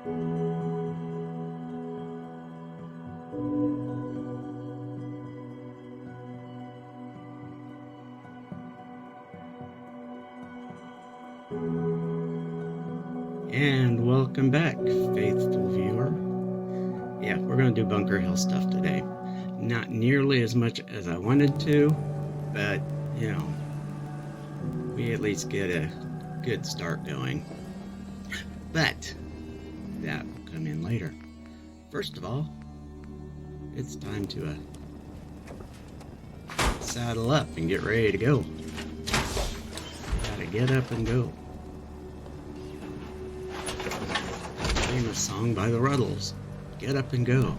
And welcome back, faithful viewer. Yeah, we're going to do Bunker Hill stuff today. Not nearly as much as I wanted to, but, you know, we at least get a good start going. But that will come in later. First of all, it's time to saddle up and get ready to go. Gotta get up and go. Famous song by the Ruddles. Get up and go.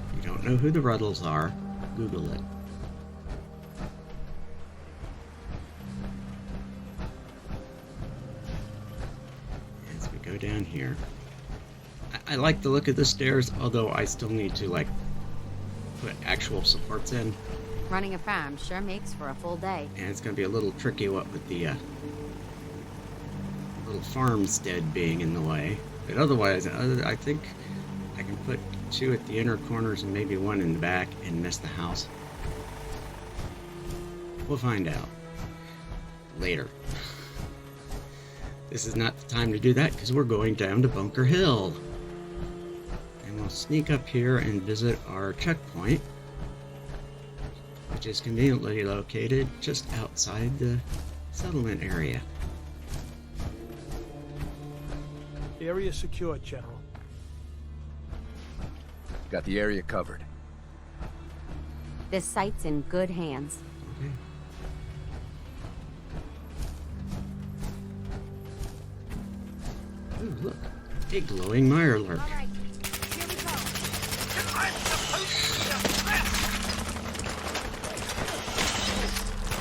If you don't know who the Ruddles are, Google it. As we go down here, I like the look of the stairs, although I still need to like put actual supports in. Running a farm sure makes for a full day. And it's going to be a little tricky what with the little farmstead being in the way. But otherwise, I think I can put 2 at the inner corners and maybe 1 in the back and miss the house. We'll find out later. This is not the time to do that because we're going down to Bunker Hill. And we'll sneak up here and visit our checkpoint, which is conveniently located just outside the settlement area. Area secure, General. Got the area covered. This site's in good hands. Okay. Ooh, look. A glowing mirelurk. All right, here we go.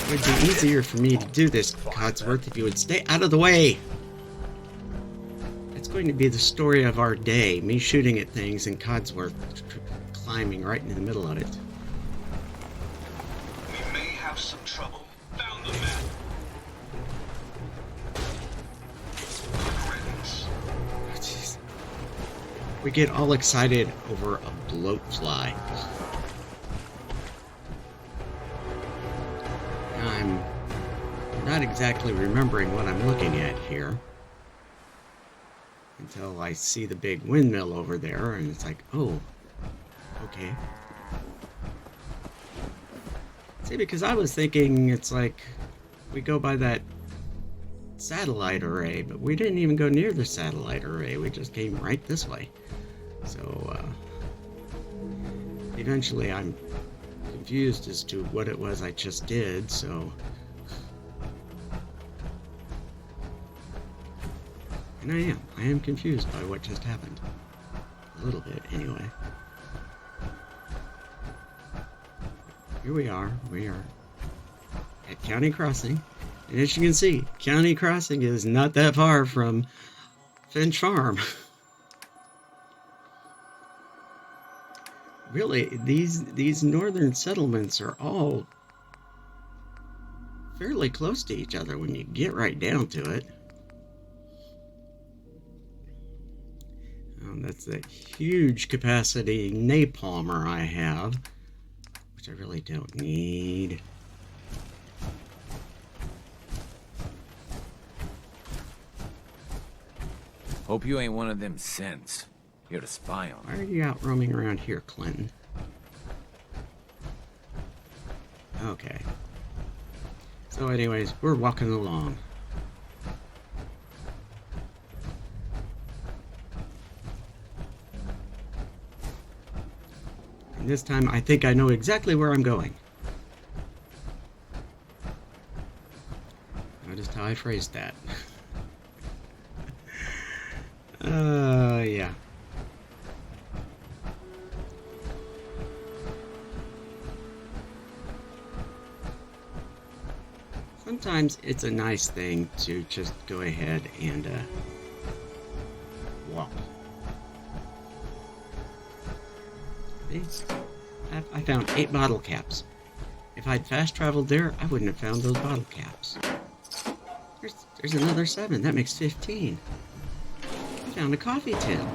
It would be easier for me to do this, Codsworth, if you would stay out of the way. It's going to be the story of our day, me shooting at things and Codsworth climbing right in the middle of it. We may have some trouble. Found the map. Friends. Oh, jeez. We get all excited over a bloatfly. I'm not exactly remembering what I'm looking at here until I see the big windmill over there, and it's like, oh, okay. See, because I was thinking it's like we go by that satellite array, but we didn't even go near the satellite array. We just came right this way. So, eventually I'm confused as to what it was I just did, so... And I am confused by what just happened. A little bit, anyway. Here we are at County Crossing. And as you can see, County Crossing is not that far from Finch Farm. Really, these northern settlements are all fairly close to each other when you get right down to it. That's that huge capacity napalmer I have, which I really don't need. Hope you ain't one of them synths. Here to spy on. Why are you out roaming around here, Clinton? Okay. So anyways, we're walking along. And this time I think I know exactly where I'm going. Noticed how I phrased that. Yeah. Sometimes it's a nice thing to just go ahead and walk. See? I found 8 bottle caps. If I'd fast traveled there, I wouldn't have found those bottle caps. There's another 7. That makes 15. I found a coffee tin.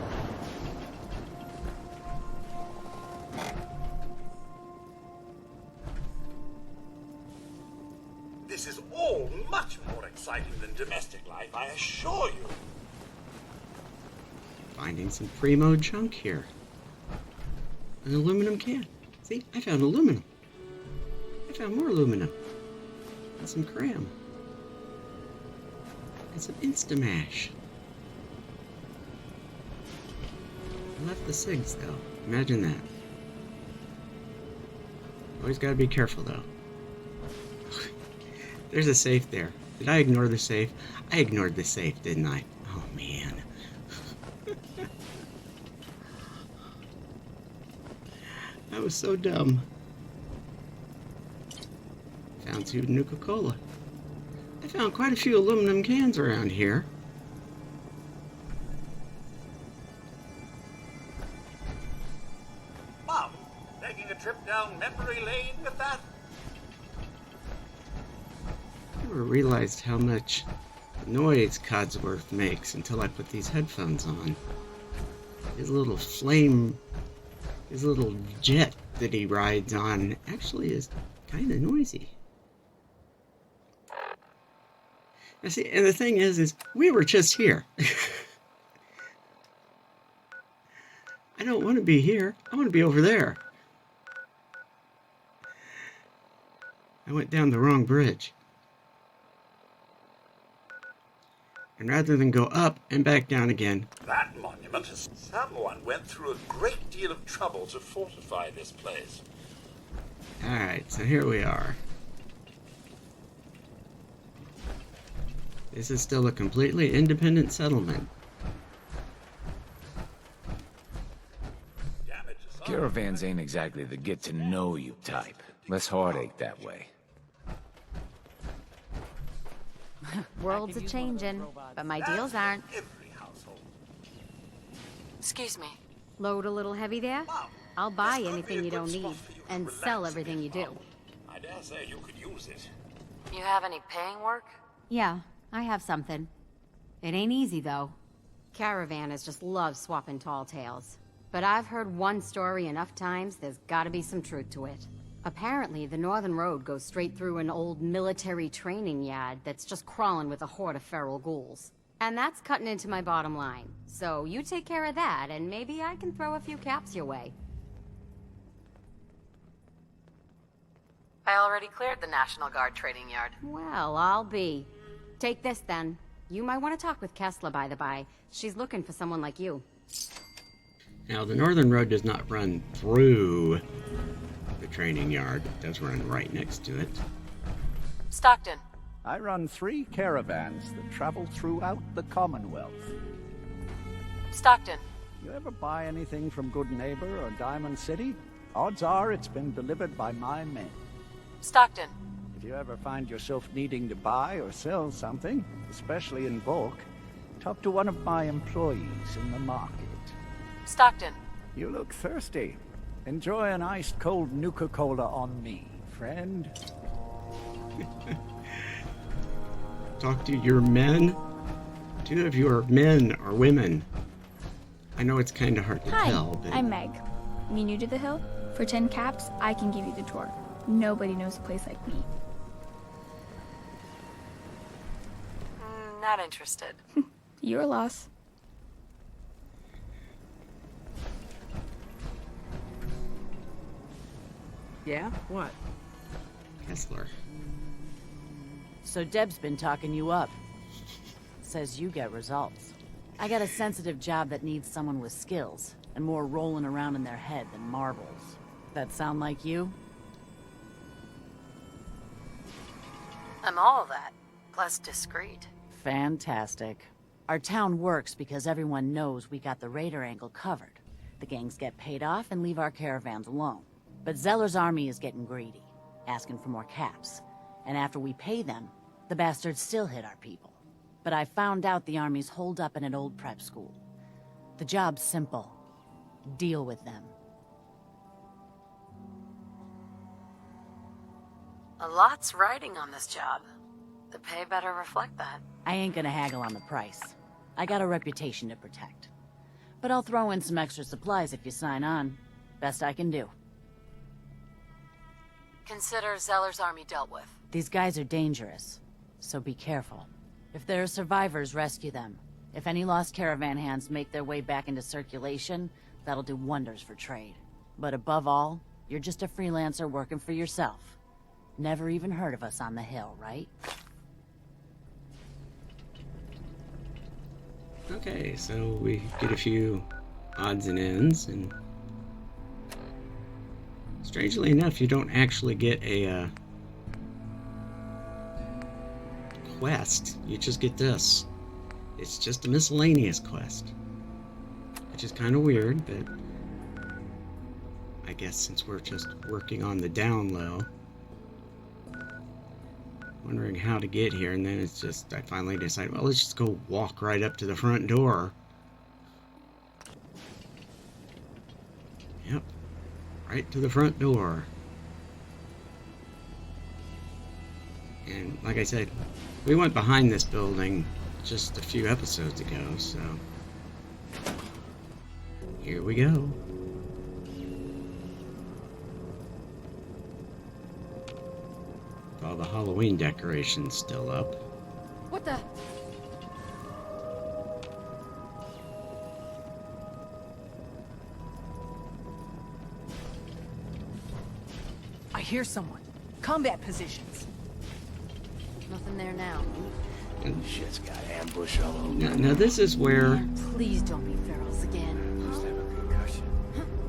This is all much more exciting than domestic life, I assure you. Finding some primo junk here. An aluminum can. See, I found aluminum. I found more aluminum. And some cram. And some Instamash. I left the cigs, though. Imagine that. Always gotta be careful, though. There's a safe there. Did I ignore the safe? I ignored the safe, didn't I? Oh, man. That was so dumb. Found some Nuka-Cola. I found quite a few aluminum cans around here. Mom, taking a trip down memory lane with that? I never realized how much noise Codsworth makes until I put these headphones on. His little jet that he rides on actually is kind of noisy. Now see, and the thing is we were just here. I don't want to be here. I want to be over there. I went down the wrong bridge. And rather than go up and back down again. That monument has... Someone went through a great deal of trouble to fortify this place. Alright, so here we are. This is still a completely independent settlement. Caravans ain't exactly the get-to-know-you type. Less heartache that way. World's a-changin', but my deals aren't. Every household. Excuse me. Load a little heavy there? Mom, I'll buy this could anything be a you good don't spot need, for you to and relax sell a everything bit, you do. Mom. I dare say you could use it. You have any paying work? Yeah, I have something. It ain't easy, though. Caravanners just love swapping tall tales. But I've heard one story enough times, there's gotta be some truth to it. Apparently, the Northern Road goes straight through an old military training yard that's just crawling with a horde of feral ghouls. And that's cutting into my bottom line. So you take care of that, and maybe I can throw a few caps your way. I already cleared the National Guard training yard. Well, I'll be. Take this, then. You might want to talk with Kessler, by the by. She's looking for someone like you. Now, the Northern Road does not run through the training yard. It does run right next to it. Stockton. I run 3 caravans that travel throughout the Commonwealth. Stockton. You ever buy anything from Good Neighbor or Diamond City? Odds are it's been delivered by my men. Stockton. If you ever find yourself needing to buy or sell something, especially in bulk, talk to one of my employees in the market. Stockton. You look thirsty. Enjoy an iced cold Nuka-Cola on me, friend. Talk to your men? 2 of you are men or women. I know it's kind of hard to Hi, tell, but... I'm Meg. Me new to the hill? For 10 caps, I can give you the tour. Nobody knows a place like me. Not interested. Your loss. Yeah? What? Kessler. So Deb's been talking you up. Says you get results. I got a sensitive job that needs someone with skills, and more rolling around in their head than marbles. That sound like you? I'm all of that, plus discreet. Fantastic. Our town works because everyone knows we got the raider angle covered. The gangs get paid off and leave our caravans alone. But Zeller's army is getting greedy, asking for more caps. And after we pay them, the bastards still hit our people. But I found out the army's holed up in an old prep school. The job's simple. Deal with them. A lot's riding on this job. The pay better reflect that. I ain't gonna haggle on the price. I got a reputation to protect. But I'll throw in some extra supplies if you sign on. Best I can do. Consider Zeller's army dealt with. These guys are dangerous, so be careful. If there are survivors, rescue them. If any lost caravan hands make their way back into circulation, that'll do wonders for trade. But above all, you're just a freelancer working for yourself. Never even heard of us on the hill, right? Okay, so we get a few odds and ends, and strangely enough, you don't actually get a quest. You just get this. It's just a miscellaneous quest, which is kind of weird, but I guess since we're just working on the down low, wondering how to get here, and then it's just, I finally decided, well, let's just go walk right up to the front door. Yep, right to the front door. And like I said, we went behind this building just a few episodes ago, so here we go. All the Halloween decorations still up. What the? I hear someone. Combat positions. Nothing there now. And Shit's got ambush all over. now this is where, Please don't be ferals again.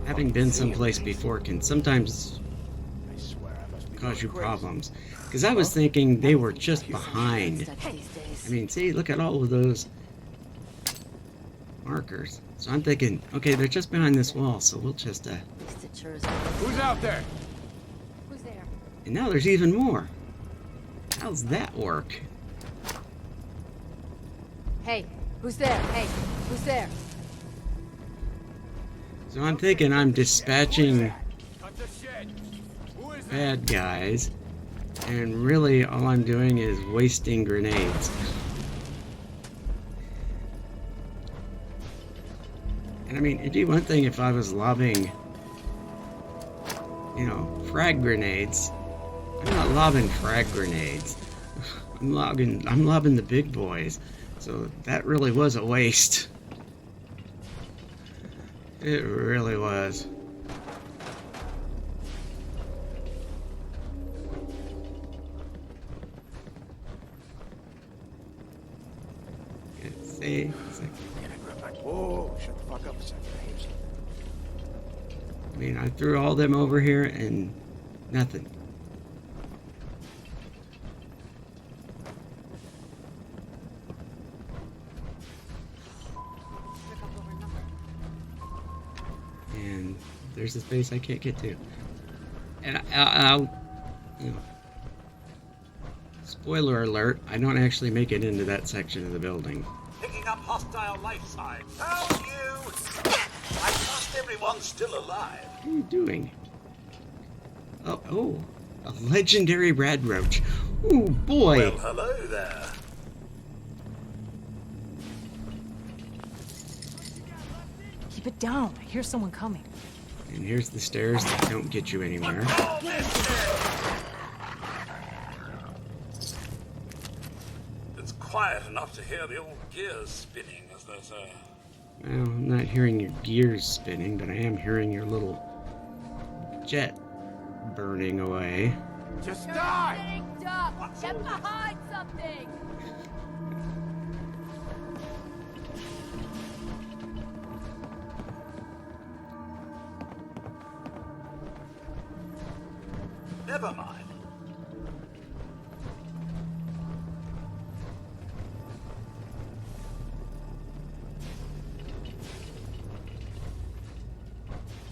having been someplace before can sometimes cause you problems. Because I was thinking they were just behind. I mean, see, look at all of those markers. So I'm thinking, okay, they're just behind this wall, so we'll just, Who's out there? Who's there? And now there's even more. How's that work? Hey, who's there? Hey, who's there? So I'm thinking I'm dispatching bad guys, and really all I'm doing is wasting grenades. And I mean, it'd be one thing if I was lobbing, you know, frag grenades. I'm not lobbing frag grenades. I'm lobbing the big boys. So that really was a waste. It really was. See? Whoa, shut the fuck up a second. I mean, I threw all them over here and nothing. And there's a space I can't get to. And I'll, you know, spoiler alert, I don't actually make it into that section of the building. Picking up hostile life signs. How are you? I trust everyone's still alive. What are you doing? Oh, a legendary red roach. Oh boy. Well, hello there. Keep it down. I hear someone coming. And here's the stairs that don't get you anywhere. It's quiet enough to hear the old gears spinning, as they say. Well, I'm not hearing your gears spinning, but I am hearing your little jet burning away. Just die! Get behind something! Never mind.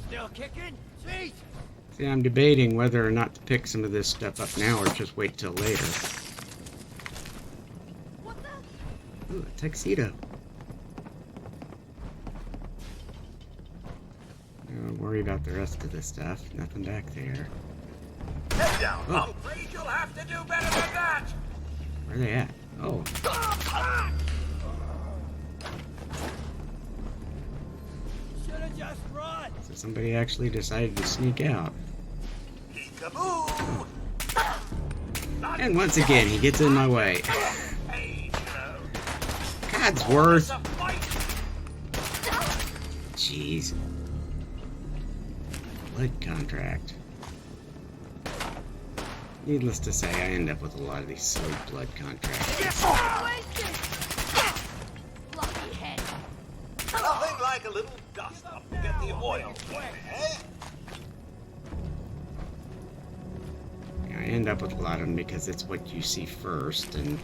Still kicking? Jeez! See, I'm debating whether or not to pick some of this stuff up now or just wait till later. What the? Ooh, a tuxedo. Don't worry about the rest of this stuff. Nothing back there. Head down. Oh. I'm afraid you'll have to do better than that. Where are they at? Oh. Should've just run. So somebody actually decided to sneak out. Peekaboo! And once again, he gets in my way. God's worth. Jeez. Blood contract. Needless to say, I end up with a lot of these silly blood contracts. Nothing like a little dust up to get the oil flowing, eh? I end up with a lot of them because it's what you see first, and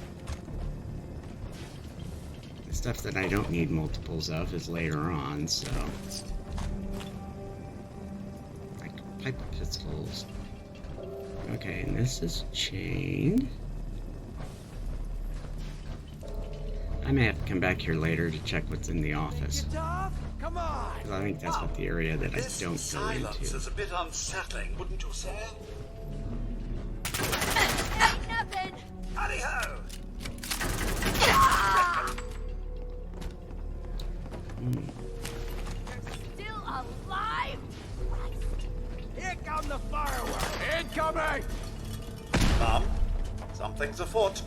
the stuff that I don't need multiples of is later on, so... Like pipe pistols. Okay, and this is chained. I may have to come back here later to check what's in the office. Come on. 'Cause I think that's what the area that I This don't go silence into. is a bit unsettling, wouldn't you say? Nothing. Howdy-ho! Still alive? Here come the fireworks. Incoming. Mum, something's afoot.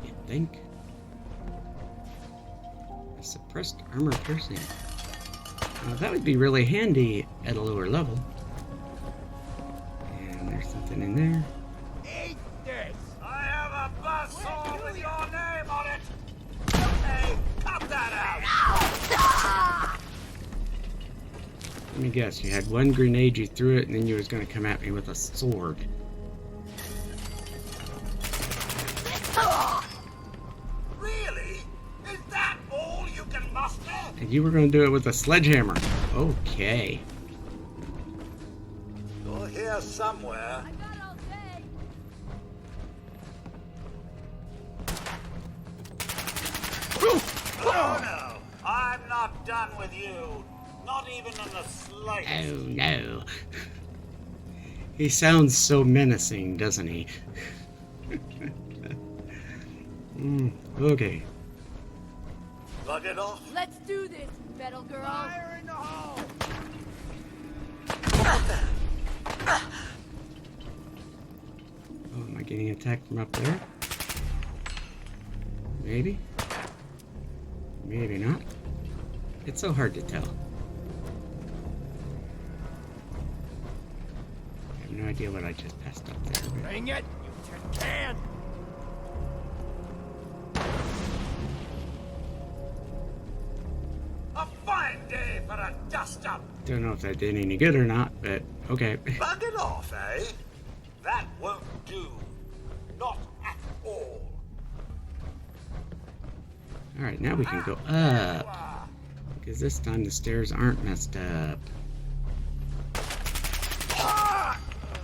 You think? A suppressed armor piercing. That would be really handy at a lower level. And there's something in there. Eat this. I have a buzzsaw with your name on it. Okay, cut that out. Let me guess, you had one grenade, you threw it, and then you was going to come at me with a sword. Really? Is that all you can muster? And you were going to do it with a sledgehammer. Okay. You're here somewhere. Oh no, I'm not done with you. Not even in the slightest. Oh no. He sounds so menacing, doesn't he? Okay. Lug it off. Let's do this, metal girl. Fire in the hole. Oh, am I getting attacked from up there? Maybe? Maybe not. It's so hard to tell. I have no idea what I just passed up there. but- Bring it, you tin can. A fine day for a dust-up. Don't know if that did any good or not, but okay. Bug it off, eh? That won't do. Not at all. Alright, now we can go up. Because this time the stairs aren't messed up.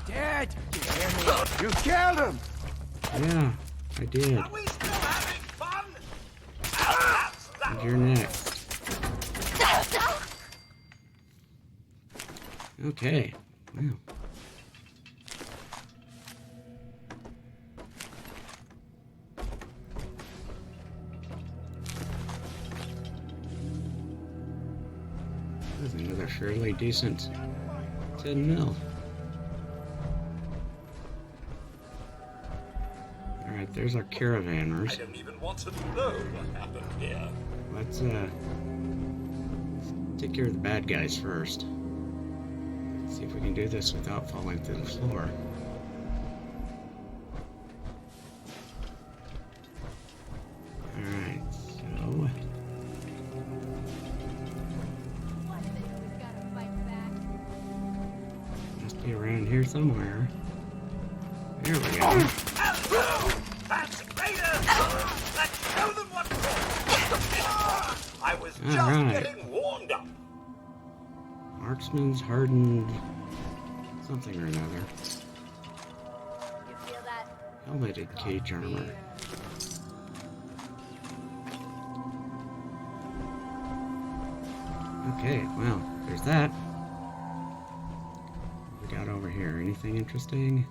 Dead. You hear me? You killed him. Yeah, I did. Are we still having fun? And you're next. Okay. Wow. That was another fairly decent 10 mil. Alright, there's our I caravanners. don't even want to know what happened here. Let's take care of the bad guys first. See if we can do this without falling through the floor. Alright, so... Must be around here somewhere. There we go. Hello, fancy raiders! Let's show them what's what. I was just Alright. getting warmed up. Marksman's hardened... something or another. You feel that? Helmeted cage armor. Okay, well, there's that. What we got over here? Anything interesting?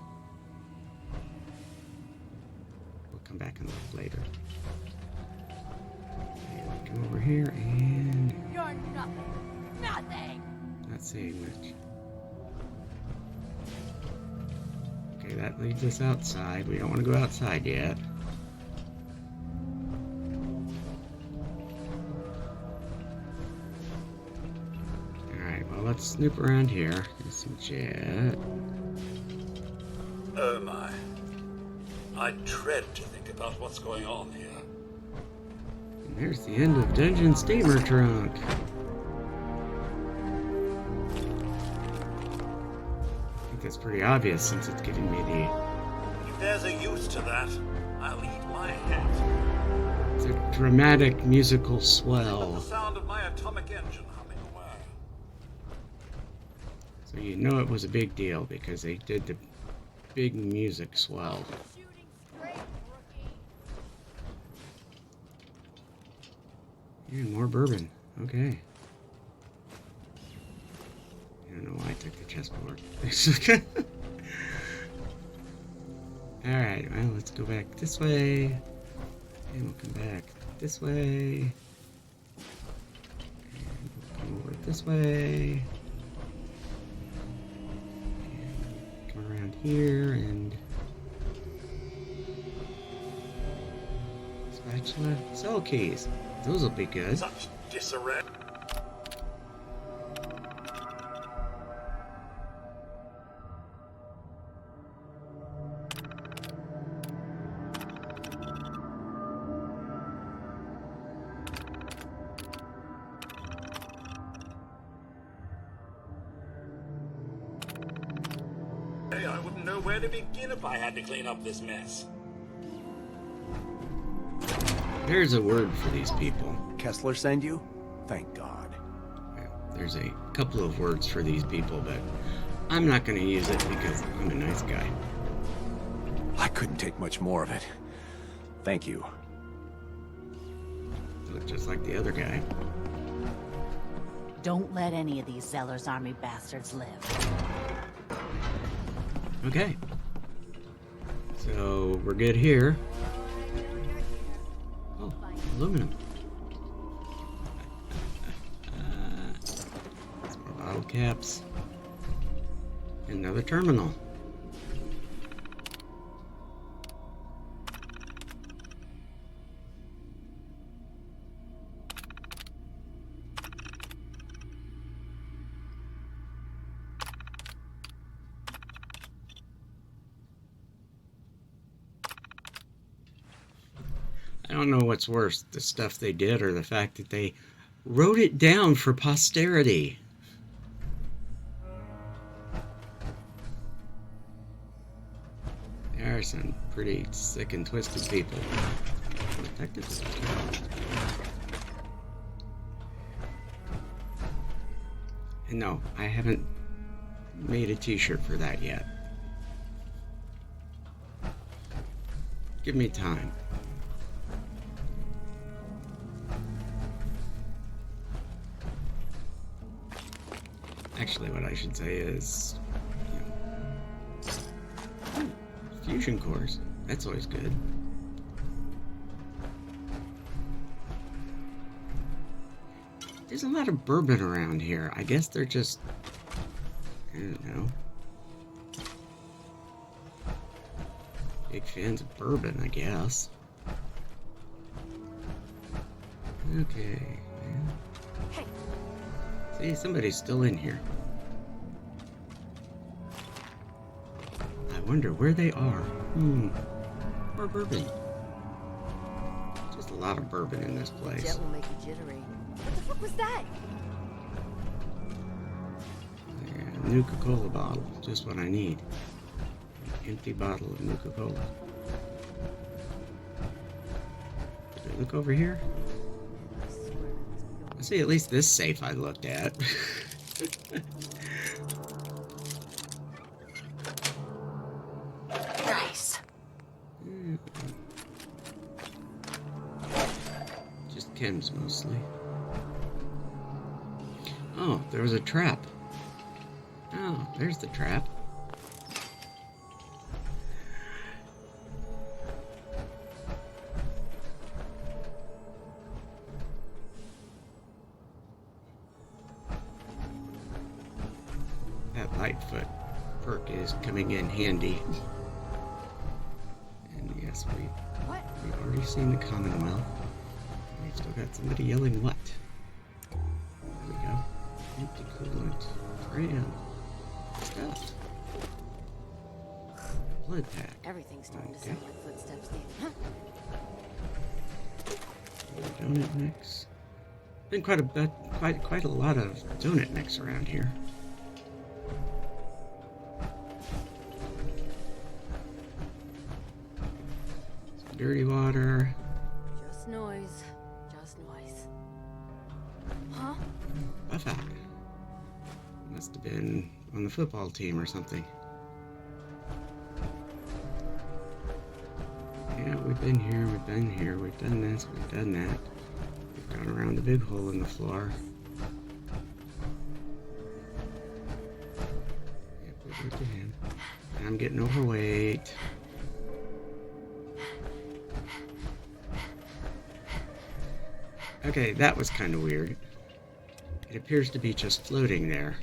What come back and look later. And come over here and... You're nothing. Nothing! Not saying much. Okay, that leads us outside. We don't want to go outside yet. Alright, well, let's snoop around here. There's some jet. Oh my. I dread to think about what's going on here. And there's the end of Dungeon Steamer Trunk. I think that's pretty obvious since it's giving me the... If there's a use to that, I'll eat my hat. It's a dramatic musical Let the swell. sound of my atomic engine humming away. So you know it was a big deal because they did the big music swell. And more bourbon. Okay. I don't know why I took the chessboard. Alright, well, let's go back this way. And we'll come back this way. And we'll come over this way. And come around here and... Spatula. Cell keys. Those will be good. Such disarray. I wouldn't know where to begin if I had to clean up this mess. There's a word for these people. Kessler send you? Thank God. There's a couple of words for these people, but I'm not going to use it because I'm a nice guy. I couldn't take much more of it. Thank you. Look just like the other guy. Don't let any of these Zeller's army bastards live. Okay. So we're good here. Oh, aluminum. Some more bottle caps. Another terminal. I don't know what's worse, the stuff they did or the fact that they wrote it down for posterity. There are some pretty sick and twisted people. And no, I haven't made a t-shirt for that yet. Give me time. Actually, what I should say is, you know, fusion cores. That's always good. There's a lot of bourbon around here. I guess they're just, I don't know, big fans of bourbon, I guess. Okay. Yeah. See, somebody's still in here. I wonder where they are. More bourbon. Just a lot of bourbon in this place. Jet will make you jittery. What the fuck was that? Yeah, Nuka-Cola bottle. Just what I need. An empty bottle of Nuka-Cola. Did I look over here? See, at least this safe I looked at. Nice. Just chems mostly. Oh, there was a trap. Oh, there's the trap. Lightfoot perk is coming in handy. And yes, we've already seen the Commonwealth. We've still got somebody yelling what? There we go. Empty coolant. Tram. Stuff. Blood pack. Everything's starting to sound like footsteps, Dan. Donut mix. Been quite a lot of donut mix around here. Some dirty water. Just noise. Just noise. Huh? Buff out. Must have been on the football team or something. Yeah, we've been here, we've been here, we've done this, we've done that. We've gone around the big hole in the floor. Yep, we did him. And I'm getting overweight. Okay, that was kind of weird. It appears to be just floating there.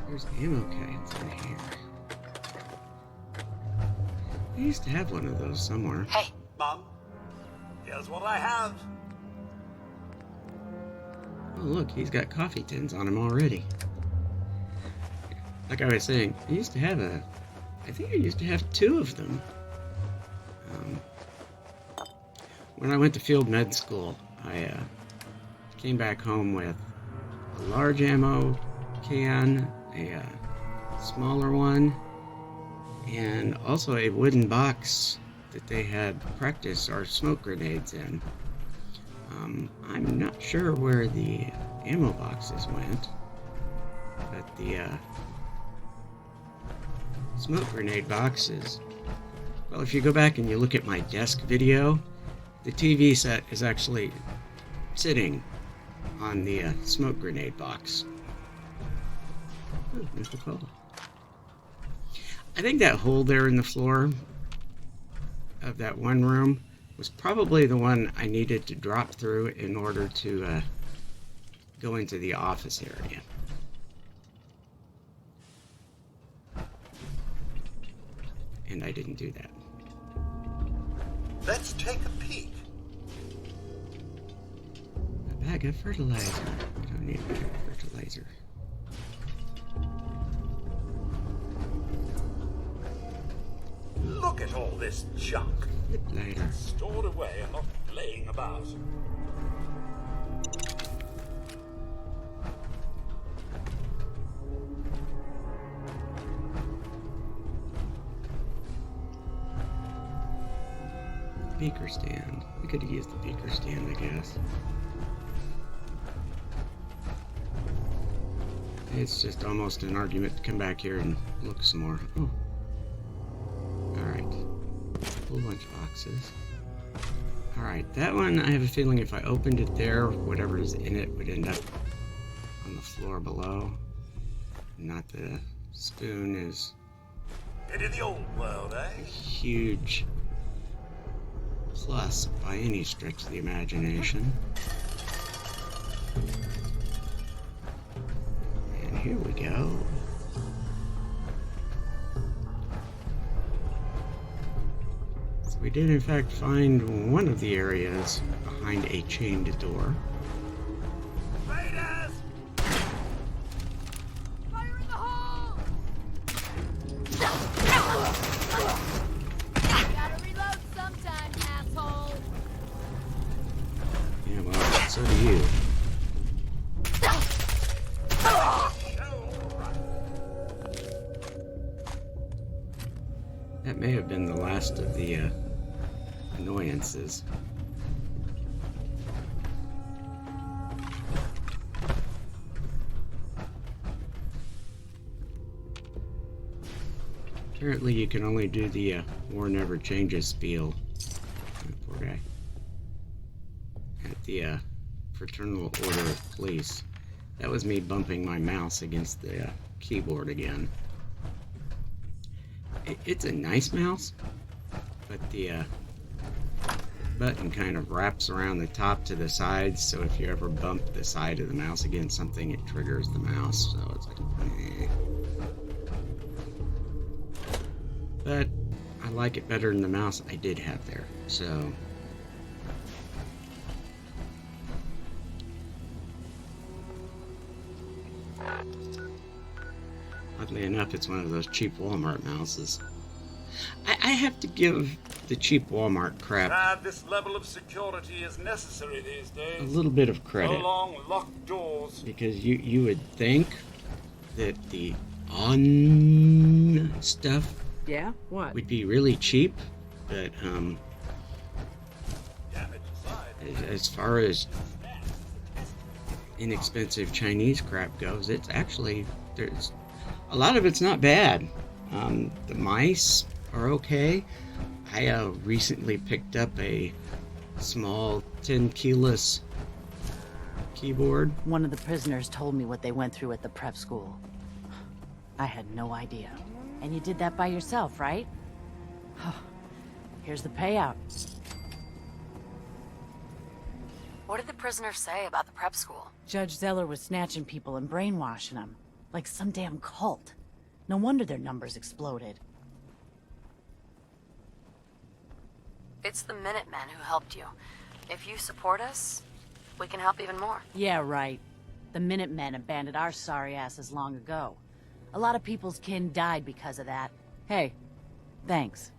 There's ammo cans in here. I used to have one of those somewhere. Hey, Mom. Here's what I have. Oh, look, he's got coffee tins on him already. Like I was saying, I used to have I think I used to have 2 of them. When I went to field med school, I came back home with a large ammo can, a smaller one, and also a wooden box that they had practice our smoke grenades in. I'm not sure where the ammo boxes went, but the smoke grenade boxes, well, if you go back and you look at my desk video, the TV set is actually sitting on the smoke grenade box. Ooh, Coca-Cola. I think that hole there in the floor of that one room was probably the one I needed to drop through in order to go into the office area. And I didn't do that. Let's take a peek. A bag of fertilizer. We don't need a bag of fertilizer. Look at all this junk. Lip lighter. Stored away and not laying about. Beaker stand. We could have used the beaker stand, I guess. It's just almost an argument to come back here and look some more. Oh. Alright. A whole bunch of boxes. Alright, that one, I have a feeling if I opened it there, whatever is in it would end up on the floor below. Not the spoon is Into the old world, a eh? huge plus by any stretch of the imagination. And here we go. So we did in fact find one of the areas behind a chained door. Raiders! Fire in the hole! Gotta reload sometime, asshole. Yeah, well, so do you. That may have been the last of the annoyances. Apparently you can only do the war never changes spiel. Oh, poor guy. At the Fraternal Order of Police. That was me bumping my mouse against the keyboard again. It's a nice mouse, but the button kind of wraps around the top to the sides, so if you ever bump the side of the mouse against something, it triggers the mouse, so it's like, eh. But I like it better than the mouse I did have there, so... Oddly enough, it's one of those cheap Walmart mouses. I have to give the cheap Walmart crap This level of security is necessary these days. a little bit of credit. So long, locked doors. Because you would think that the on stuff Yeah? What? would be really cheap, but Damage aside. as far as inexpensive Chinese crap goes, it's actually, there's a lot of it's not bad. The mice are okay. I recently picked up a small 10-keyless keyboard. One of the prisoners told me what they went through at the prep school. I had no idea. And you did that by yourself, right? Here's the payout. What did the prisoner say about the prep school? Judge Zeller was snatching people and brainwashing them. Like some damn cult. No wonder their numbers exploded. It's the Minutemen who helped you. If you support us, we can help even more. Yeah, right. The Minutemen abandoned our sorry asses long ago. A lot of people's kin died because of that. Hey, thanks.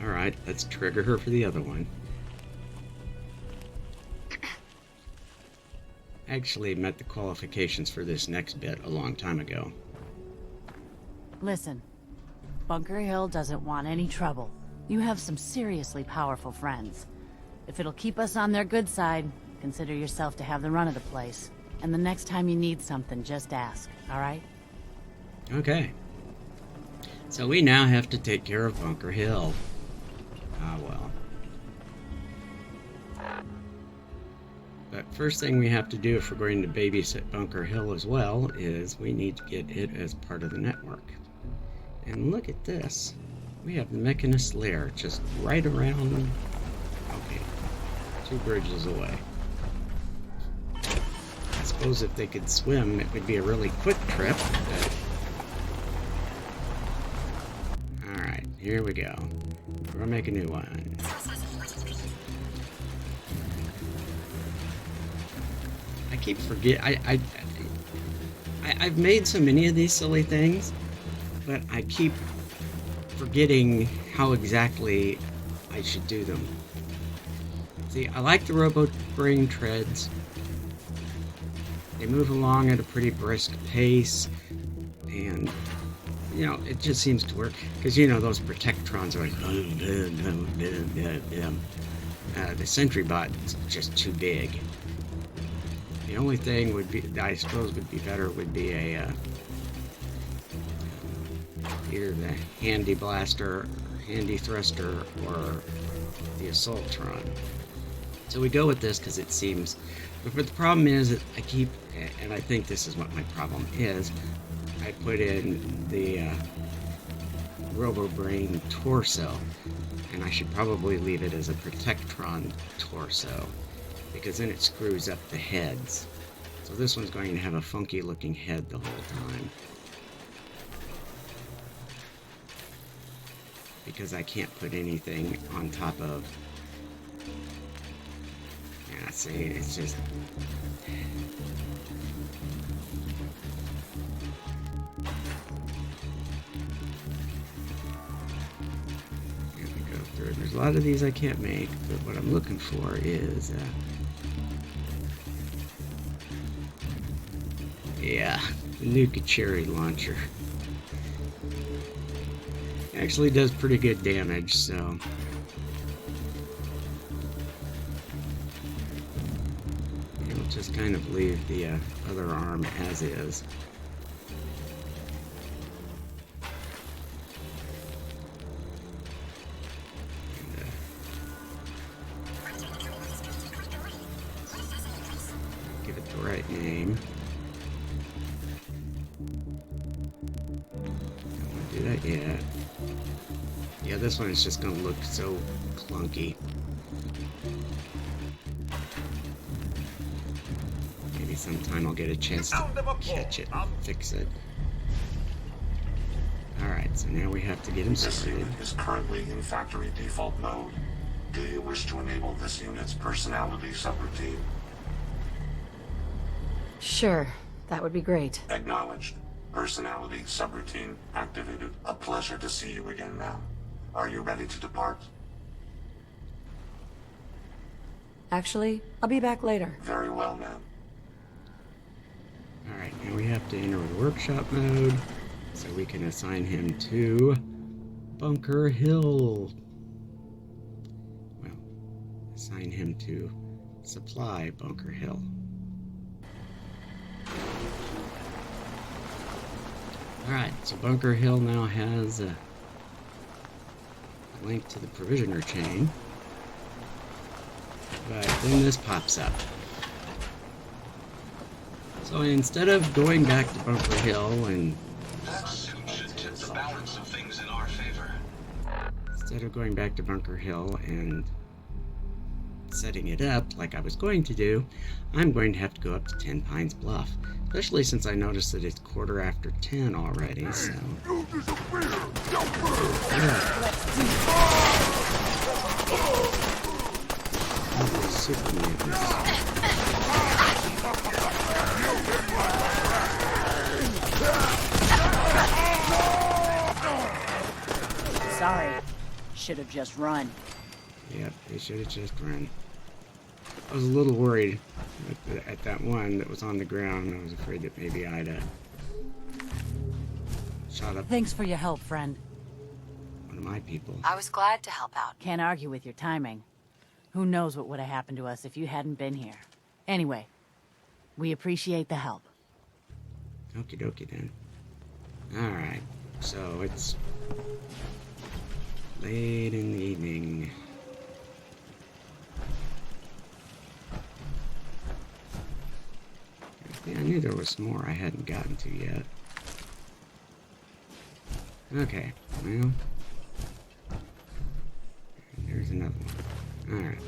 Alright, let's trigger her for the other one. Actually met the qualifications for this next bit a long time ago. Listen, Bunker Hill doesn't want any trouble. You have some seriously powerful friends. If it'll keep us on their good side, consider yourself to have the run of the place. And the next time you need something, just ask, alright? Okay. So we now have to take care of Bunker Hill. Ah, well. But first thing we have to do if we're going to babysit Bunker Hill as well is we need to get it as part of the network. And look at this. We have the Mechanist Lair just right around... Okay, 2 bridges away. I suppose if they could swim, it would be a really quick trip, but... Alright, here we go. We're gonna make a new one. I keep I've made so many of these silly things, but I keep forgetting how exactly I should do them. See, I like the robo brain treads. They move along at a pretty brisk pace, and you know, it just seems to work. Because you know, those protectrons are like, the sentry bot is just too big. The only thing would be, I suppose, would be better would be a either the handy blaster, handy thruster, or the assaultron. So we go with this because it seems. But the problem is that I keep, and I think this is what my problem is. I put in the RoboBrain torso, and I should probably leave it as a Protectron torso, because then it screws up the heads. So this one's going to have a funky looking head the whole time. Because I can't put anything on top of... Yeah, see, it's just... There's a lot of these I can't make, but what I'm looking for is, yeah, the Nuka-Cherry launcher. Actually does pretty good damage, so... We'll just kind of leave the other arm as is. Give it the right name. Don't want to do that yet. Yeah, this one is just going to look so clunky. Maybe sometime I'll get a chance to catch it and fix it. Alright, so now we have to get him This started. unit is currently in factory default mode. Do you wish to enable this unit's personality subroutine? Sure, that would be great. Acknowledged. Personality subroutine activated. A pleasure to see you again, ma'am. Are you ready to depart? Actually, I'll be back later. Very well, ma'am. Alright, now we have to enter the workshop mode so we can assign him to Bunker Hill. Well, assign him to Supply Bunker Hill. Alright, so Bunker Hill now has a link to the provisioner chain. But then this pops up. So instead of going back to Bunker Hill and That suit should tip the balance of things in our favor. instead of going back to Bunker Hill and setting it up like I was going to do, I'm going to have to go up to 10 Pines Bluff. Especially since I noticed that it's 10:15 already, so... Super mutants. Sorry. Should have just run. Yep, they should have just run. I was a little worried at that one that was on the ground. I was afraid that maybe I'd shot up Thanks for your help, friend. one of my people. I was glad to help out. Can't argue with your timing. Who knows what would have happened to us if you hadn't been here. Anyway, we appreciate the help. Okie dokie then. Alright, so it's late in the evening. Yeah, I knew there was more I hadn't gotten to yet. Okay, well, there's another one. Alright.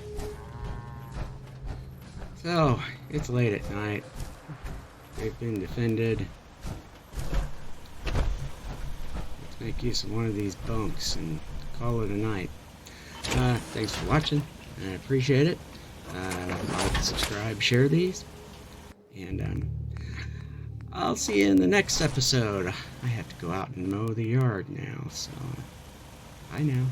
So, it's late at night. They've been defended. Let's make use of one of these bunks and call it a night. Thanks for watching. I appreciate it. Like, subscribe, share these. And I'll see you in the next episode. I have to go out and mow the yard now, so bye now.